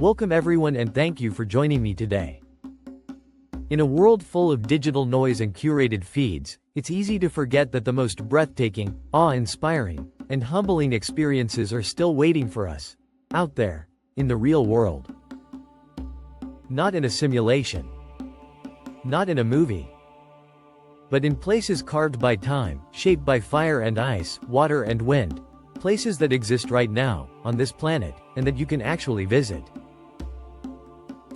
Welcome everyone and thank you for joining me today. In a world full of digital noise and curated feeds, it's easy to forget that the most breathtaking, awe-inspiring, and humbling experiences are still waiting for us, out there, in the real world. Not in a simulation. Not in a movie. But in places carved by time, shaped by fire and ice, water and wind. Places that exist right now, on this planet, and that you can actually visit.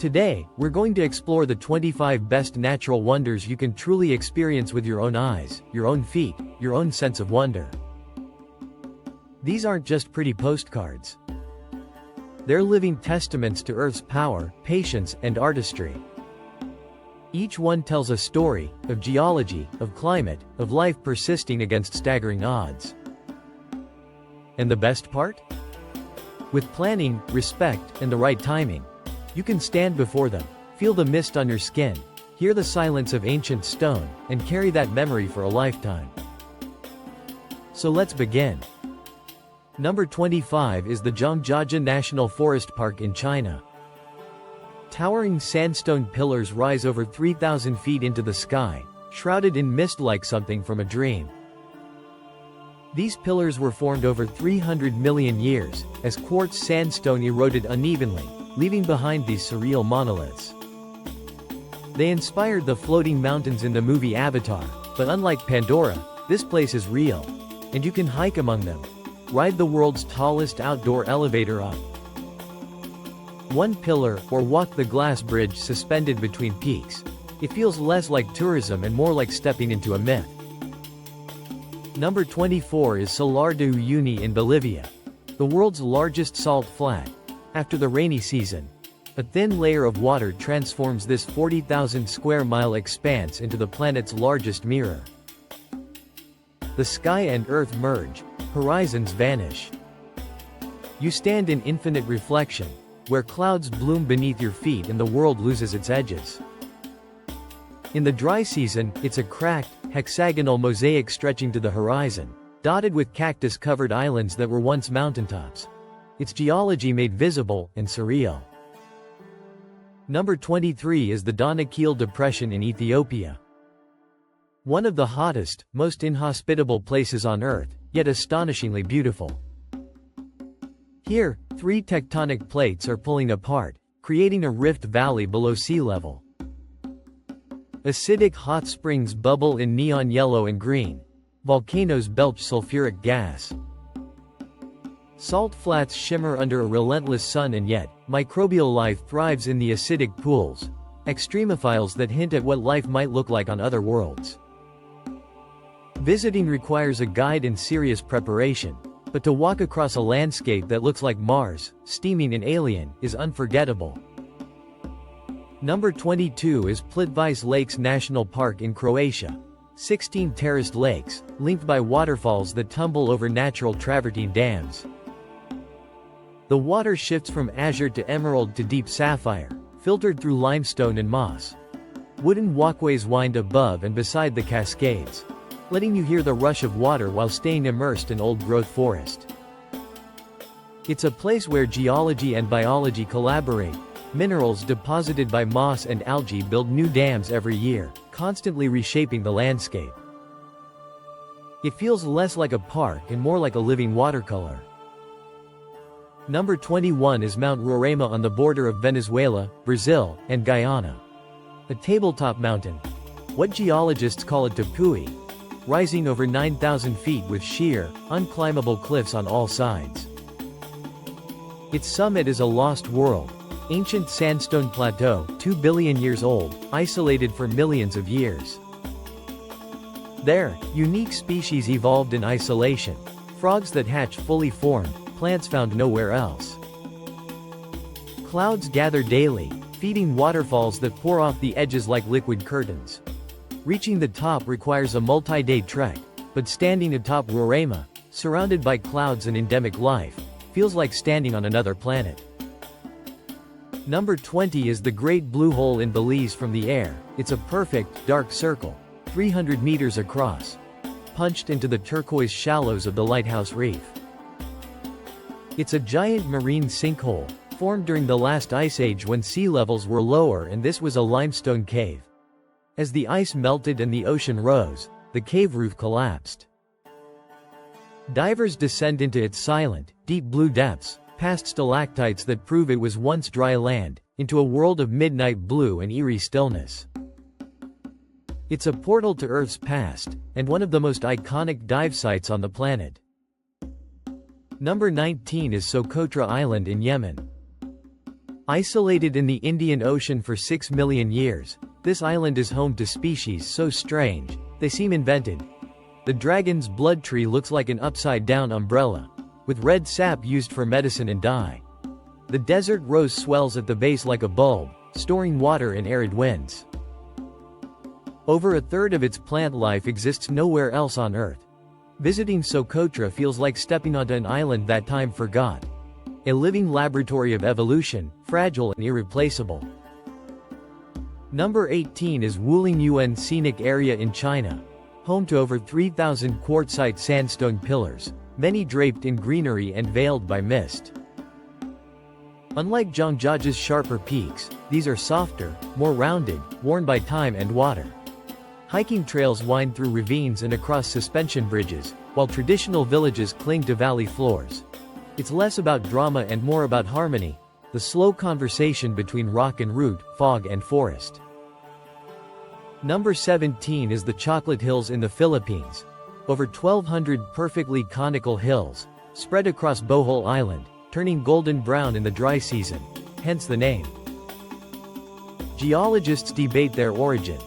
Today, we're going to explore the 25 best natural wonders you can truly experience with your own eyes, your own feet, your own sense of wonder. These aren't just pretty postcards. They're living testaments to Earth's power, patience, and artistry. Each one tells a story, of geology, of climate, of life persisting against staggering odds. And the best part? With planning, respect, and the right timing, you can stand before them, feel the mist on your skin, hear the silence of ancient stone, and carry that memory for a lifetime. So let's begin. Number 25 is the Zhangjiajie National Forest Park in China. Towering sandstone pillars rise over 3,000 feet into the sky, shrouded in mist like something from a dream. These pillars were formed over 300 million years, as quartz sandstone eroded unevenly, leaving behind these surreal monoliths. They inspired the floating mountains in the movie Avatar, but unlike Pandora, this place is real, and you can hike among them, ride the world's tallest outdoor elevator up one pillar, or walk the glass bridge suspended between peaks. It feels less like tourism and more like stepping into a myth. Number 24 is Salar de Uyuni in Bolivia, the world's largest salt flat. After the rainy season, a thin layer of water transforms this 40,000 square mile expanse into the planet's largest mirror. The sky and earth merge, horizons vanish. You stand in infinite reflection, where clouds bloom beneath your feet and the world loses its edges. In the dry season, it's a cracked, hexagonal mosaic stretching to the horizon, dotted with cactus-covered islands that were once mountaintops. It's geology made visible and surreal. Number 23 is the Danakil Depression in Ethiopia. One of the hottest, most inhospitable places on Earth, yet astonishingly beautiful. Here, three tectonic plates are pulling apart, creating a rift valley below sea level. Acidic hot springs bubble in neon yellow and green. Volcanoes belch sulfuric gas. Salt flats shimmer under a relentless sun, and yet, microbial life thrives in the acidic pools, extremophiles that hint at what life might look like on other worlds. Visiting requires a guide and serious preparation, but to walk across a landscape that looks like Mars, steaming and alien, is unforgettable. Number 22 is Plitvice Lakes National Park in Croatia. 16 terraced lakes, linked by waterfalls that tumble over natural travertine dams. The water shifts from azure to emerald to deep sapphire, filtered through limestone and moss. Wooden walkways wind above and beside the cascades, letting you hear the rush of water while staying immersed in old-growth forest. It's a place where geology and biology collaborate. Minerals deposited by moss and algae build new dams every year, constantly reshaping the landscape. It feels less like a park and more like a living watercolor. Number 21 is Mount Roraima on the border of Venezuela, Brazil, and Guyana. A tabletop mountain. What geologists call a tepui. Rising over 9,000 feet with sheer, unclimbable cliffs on all sides. Its summit is a lost world. Ancient sandstone plateau, 2 billion years old, isolated for millions of years. There, unique species evolved in isolation. Frogs that hatch fully formed, plants found nowhere else. Clouds gather daily, feeding waterfalls that pour off the edges like liquid curtains. Reaching the top requires a multi-day trek, but standing atop Roraima, surrounded by clouds and endemic life, feels like standing on another planet. Number 20 is the Great Blue Hole in Belize. From the air, it's a perfect, dark circle, 300 meters across, punched into the turquoise shallows of the Lighthouse Reef. It's a giant marine sinkhole, formed during the last ice age when sea levels were lower, and this was a limestone cave. As the ice melted and the ocean rose, the cave roof collapsed. Divers descend into its silent, deep blue depths, past stalactites that prove it was once dry land, into a world of midnight blue and eerie stillness. It's a portal to Earth's past, and one of the most iconic dive sites on the planet. Number 19 is Socotra Island in Yemen. Isolated in the Indian Ocean for 6 million years, this island is home to species so strange, they seem invented. The dragon's blood tree looks like an upside-down umbrella, with red sap used for medicine and dye. The desert rose swells at the base like a bulb, storing water in arid winds. Over a third of its plant life exists nowhere else on Earth. Visiting Socotra feels like stepping onto an island that time forgot. A living laboratory of evolution, fragile and irreplaceable. Number 18 is Wuling Yuan Scenic Area in China. Home to over 3,000 quartzite sandstone pillars, many draped in greenery and veiled by mist. Unlike Zhangjiajia's sharper peaks, these are softer, more rounded, worn by time and water. Hiking trails wind through ravines and across suspension bridges, while traditional villages cling to valley floors. It's less about drama and more about harmony, the slow conversation between rock and root, fog and forest. Number 17 is the Chocolate Hills in the Philippines. Over 1,200 perfectly conical hills, spread across Bohol Island, turning golden brown in the dry season, hence the name. Geologists debate their origin.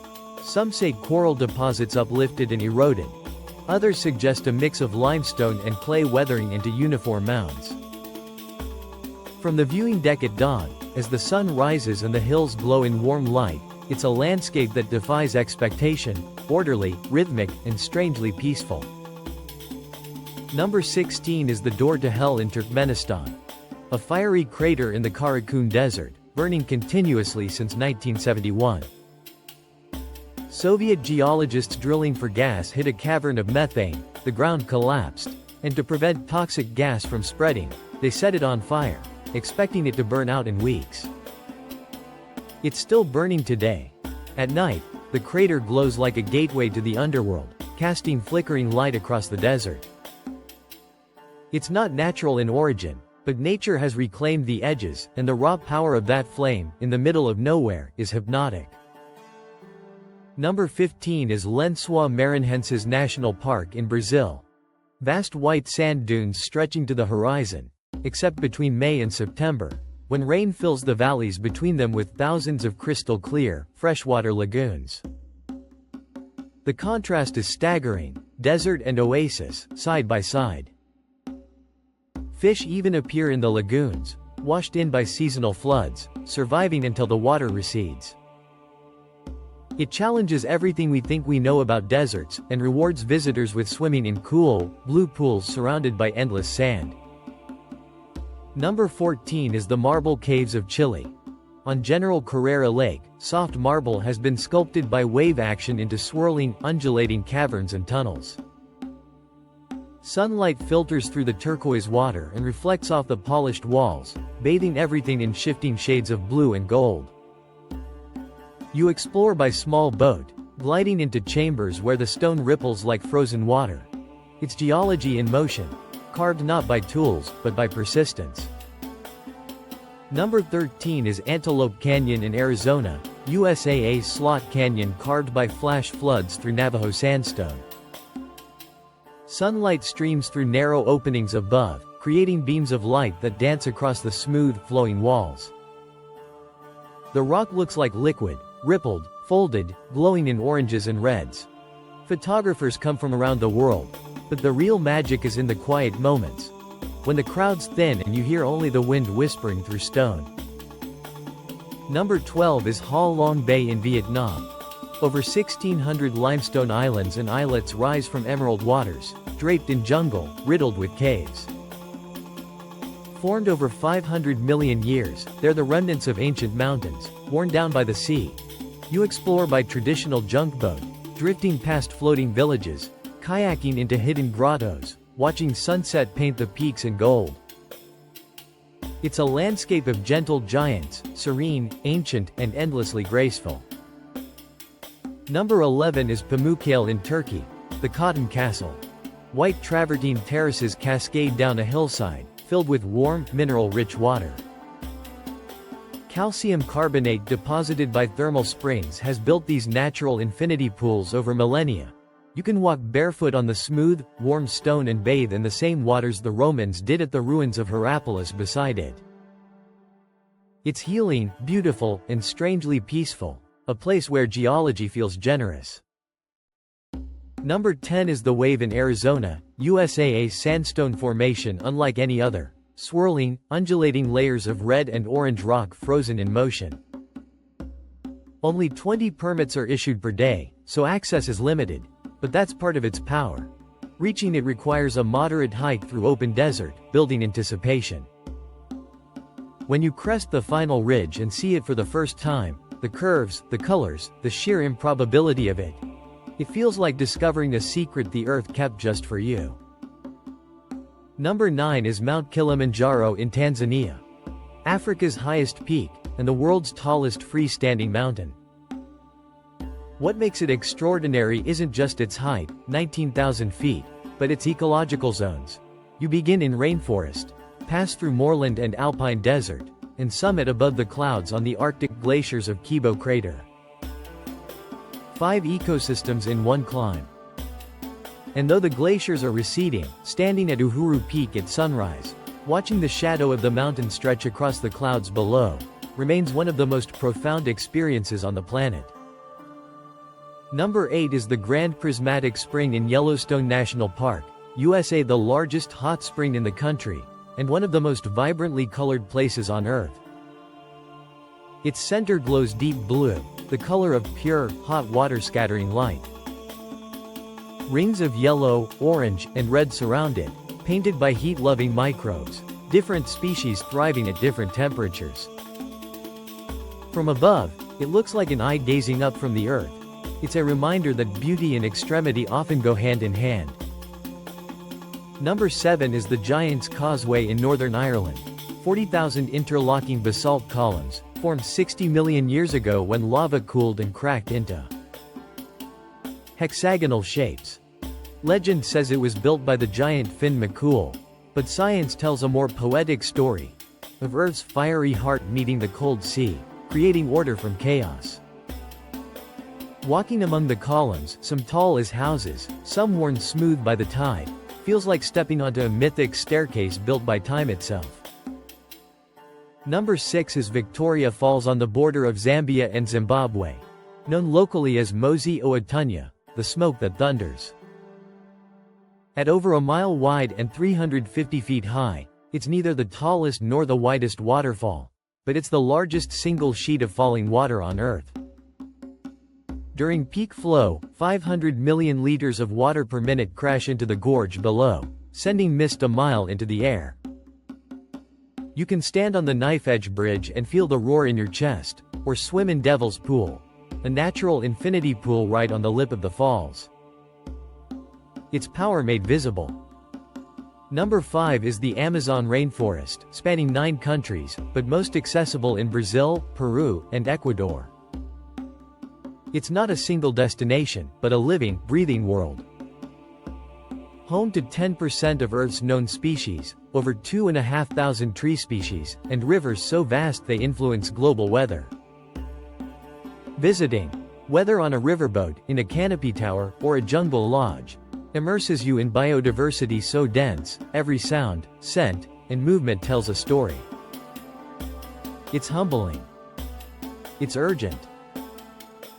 Some say coral deposits uplifted and eroded. Others suggest a mix of limestone and clay weathering into uniform mounds. From the viewing deck at dawn, as the sun rises and the hills glow in warm light, it's a landscape that defies expectation, orderly, rhythmic, and strangely peaceful. Number 16 is the Door to Hell in Turkmenistan. A fiery crater in the Karakum Desert, burning continuously since 1971. Soviet geologists drilling for gas hit a cavern of methane, the ground collapsed, and to prevent toxic gas from spreading, they set it on fire, expecting it to burn out in weeks. It's still burning today. At night, the crater glows like a gateway to the underworld, casting flickering light across the desert. It's not natural in origin, but nature has reclaimed the edges, and the raw power of that flame, in the middle of nowhere, is hypnotic. Number 15 is Lençóis Maranhenses National Park in Brazil. Vast white sand dunes stretching to the horizon, except between May and September, when rain fills the valleys between them with thousands of crystal-clear, freshwater lagoons. The contrast is staggering, desert and oasis, side by side. Fish even appear in the lagoons, washed in by seasonal floods, surviving until the water recedes. It challenges everything we think we know about deserts, and rewards visitors with swimming in cool, blue pools surrounded by endless sand. Number 14 is the Marble Caves of Chile. On General Carrera Lake, soft marble has been sculpted by wave action into swirling, undulating caverns and tunnels. Sunlight filters through the turquoise water and reflects off the polished walls, bathing everything in shifting shades of blue and gold. You explore by small boat, gliding into chambers where the stone ripples like frozen water. It's geology in motion, carved not by tools, but by persistence. Number 13 is Antelope Canyon in Arizona, USA. A slot canyon carved by flash floods through Navajo sandstone. Sunlight streams through narrow openings above, creating beams of light that dance across the smooth, flowing walls. The rock looks like liquid, rippled, folded, glowing in oranges and reds. Photographers come from around the world, but the real magic is in the quiet moments, when the crowds thin and you hear only the wind whispering through stone. Number 12 is Ha Long Bay in Vietnam. Over 1,600 limestone islands and islets rise from emerald waters, draped in jungle, riddled with caves. Formed over 500 million years, they're the remnants of ancient mountains, worn down by the sea. You explore by traditional junk boat, drifting past floating villages, kayaking into hidden grottos, watching sunset paint the peaks in gold. It's a landscape of gentle giants, serene, ancient, and endlessly graceful. Number 11 is Pamukkale in Turkey, the Cotton Castle. White travertine terraces cascade down a hillside, filled with warm, mineral-rich water. Calcium carbonate deposited by thermal springs has built these natural infinity pools over millennia. You can walk barefoot on the smooth, warm stone and bathe in the same waters the Romans did at the ruins of Hierapolis beside it. It's healing, beautiful, and strangely peaceful, a place where geology feels generous. Number 10 is the Wave in Arizona, USA. A sandstone formation unlike any other, swirling, undulating layers of red and orange rock frozen in motion. Only 20 permits are issued per day, so access is limited, but that's part of its power. Reaching it requires a moderate hike through open desert, building anticipation. When you crest the final ridge and see it for the first time, the curves, the colors, the sheer improbability of it. It feels like discovering a secret the earth kept just for you. Number 9 is Mount Kilimanjaro in Tanzania. Africa's highest peak, and the world's tallest freestanding mountain. What makes it extraordinary isn't just its height, 19,000 feet, but its ecological zones. You begin in rainforest, pass through moorland and alpine desert, and summit above the clouds on the Arctic glaciers of Kibo Crater. 5 ecosystems in one climb. And though the glaciers are receding, standing at Uhuru Peak at sunrise, watching the shadow of the mountain stretch across the clouds below, remains one of the most profound experiences on the planet. Number 8 is the Grand Prismatic Spring in Yellowstone National Park, USA. The largest hot spring in the country, and one of the most vibrantly colored places on Earth. Its center glows deep blue, the color of pure, hot water scattering light. Rings of yellow, orange, and red surround it, painted by heat-loving microbes, different species thriving at different temperatures. From above, it looks like an eye gazing up from the earth. It's a reminder that beauty and extremity often go hand in hand. Number 7 is the Giant's Causeway in Northern Ireland. 40,000 interlocking basalt columns, formed 60 million years ago when lava cooled and cracked into hexagonal shapes. Legend says it was built by the giant Finn McCool, but science tells a more poetic story of Earth's fiery heart meeting the cold sea, creating order from chaos. Walking among the columns, some tall as houses, some worn smooth by the tide, feels like stepping onto a mythic staircase built by time itself. Number 6 is Victoria Falls on the border of Zambia and Zimbabwe. Known locally as Mosi Oatunya, the smoke that thunders. At over a mile wide and 350 feet high, it's neither the tallest nor the widest waterfall, but it's the largest single sheet of falling water on Earth. During peak flow, 500 million liters of water per minute crash into the gorge below, sending mist a mile into the air. You can stand on the knife edge bridge and feel the roar in your chest, or swim in Devil's Pool, a natural infinity pool right on the lip of the falls. Its power made visible. Number 5 is the Amazon rainforest, spanning 9 countries, but most accessible in Brazil, Peru, and Ecuador. It's not a single destination, but a living, breathing world. Home to 10% of Earth's known species, over 2,500 tree species, and rivers so vast they influence global weather. Visiting, whether on a riverboat, in a canopy tower, or a jungle lodge, immerses you in biodiversity so dense, every sound, scent, and movement tells a story. It's humbling. It's urgent.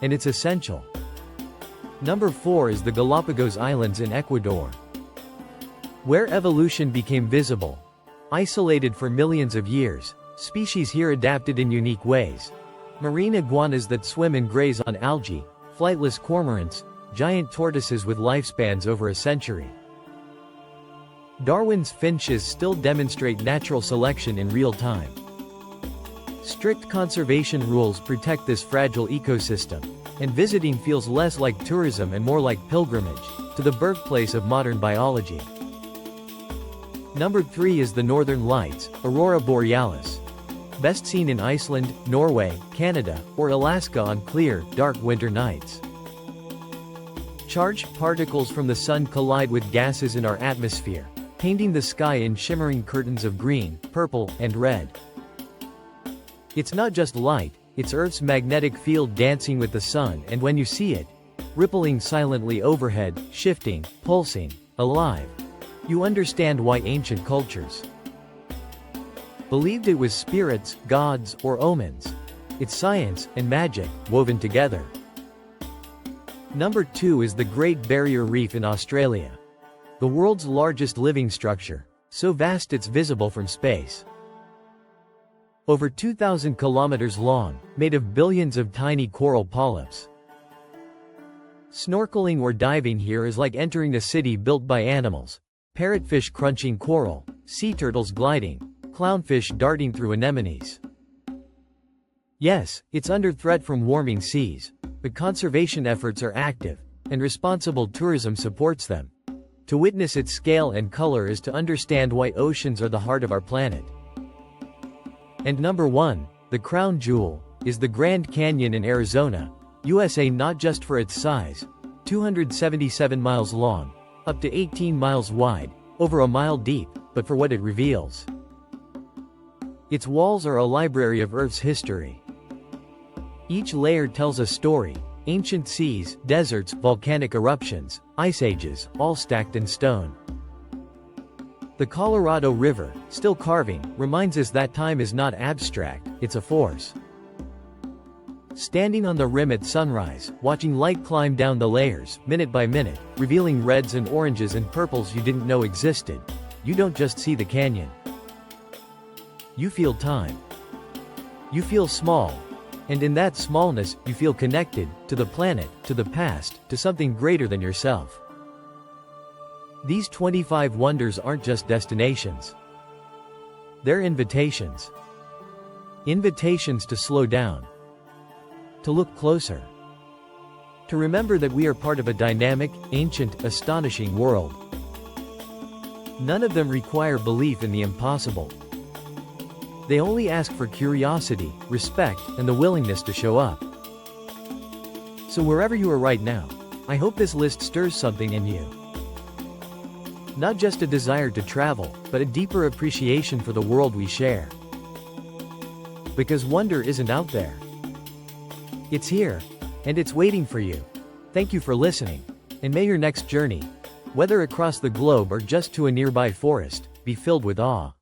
And it's essential. Number 4 is the Galapagos Islands in Ecuador. Where evolution became visible. Isolated for millions of years, species here adapted in unique ways. Marine iguanas that swim and graze on algae, flightless cormorants, giant tortoises with lifespans over a century. Darwin's finches still demonstrate natural selection in real time. Strict conservation rules protect this fragile ecosystem, and visiting feels less like tourism and more like pilgrimage to the birthplace of modern biology. Number 3 is the Northern Lights, Aurora Borealis. Best seen in Iceland, Norway, Canada, or Alaska on clear, dark winter nights. Charged particles from the sun collide with gases in our atmosphere, painting the sky in shimmering curtains of green, purple, and red. It's not just light, it's Earth's magnetic field dancing with the sun, and when you see it, rippling silently overhead, shifting, pulsing, alive, you understand why ancient cultures believed it was spirits, gods, or omens. It's science and magic woven together. Number 2 is the Great Barrier Reef in Australia. The world's largest living structure, so vast it's visible from space. Over 2,000 kilometers long, made of billions of tiny coral polyps. Snorkeling or diving here is like entering a city built by animals. Parrotfish crunching coral, sea turtles gliding, clownfish darting through anemones. Yes, it's under threat from warming seas, but conservation efforts are active, and responsible tourism supports them. To witness its scale and color is to understand why oceans are the heart of our planet. And number 1, the crown jewel, is the Grand Canyon in Arizona, USA, not just for its size, 277 miles long, up to 18 miles wide, over a mile deep, but for what it reveals. Its walls are a library of Earth's history. Each layer tells a story: ancient seas, deserts, volcanic eruptions, ice ages, all stacked in stone. The Colorado River, still carving, reminds us that time is not abstract, it's a force. Standing on the rim at sunrise, watching light climb down the layers, minute by minute, revealing reds and oranges and purples you didn't know existed, you don't just see the canyon. You feel time. You feel small. And in that smallness, you feel connected, to the planet, to the past, to something greater than yourself. These 25 wonders aren't just destinations. They're invitations. Invitations to slow down. To look closer. To remember that we are part of a dynamic, ancient, astonishing world. None of them require belief in the impossible. They only ask for curiosity, respect, and the willingness to show up. So wherever you are right now, I hope this list stirs something in you. Not just a desire to travel, but a deeper appreciation for the world we share. Because wonder isn't out there. It's here, and it's waiting for you. Thank you for listening, and may your next journey, whether across the globe or just to a nearby forest, be filled with awe.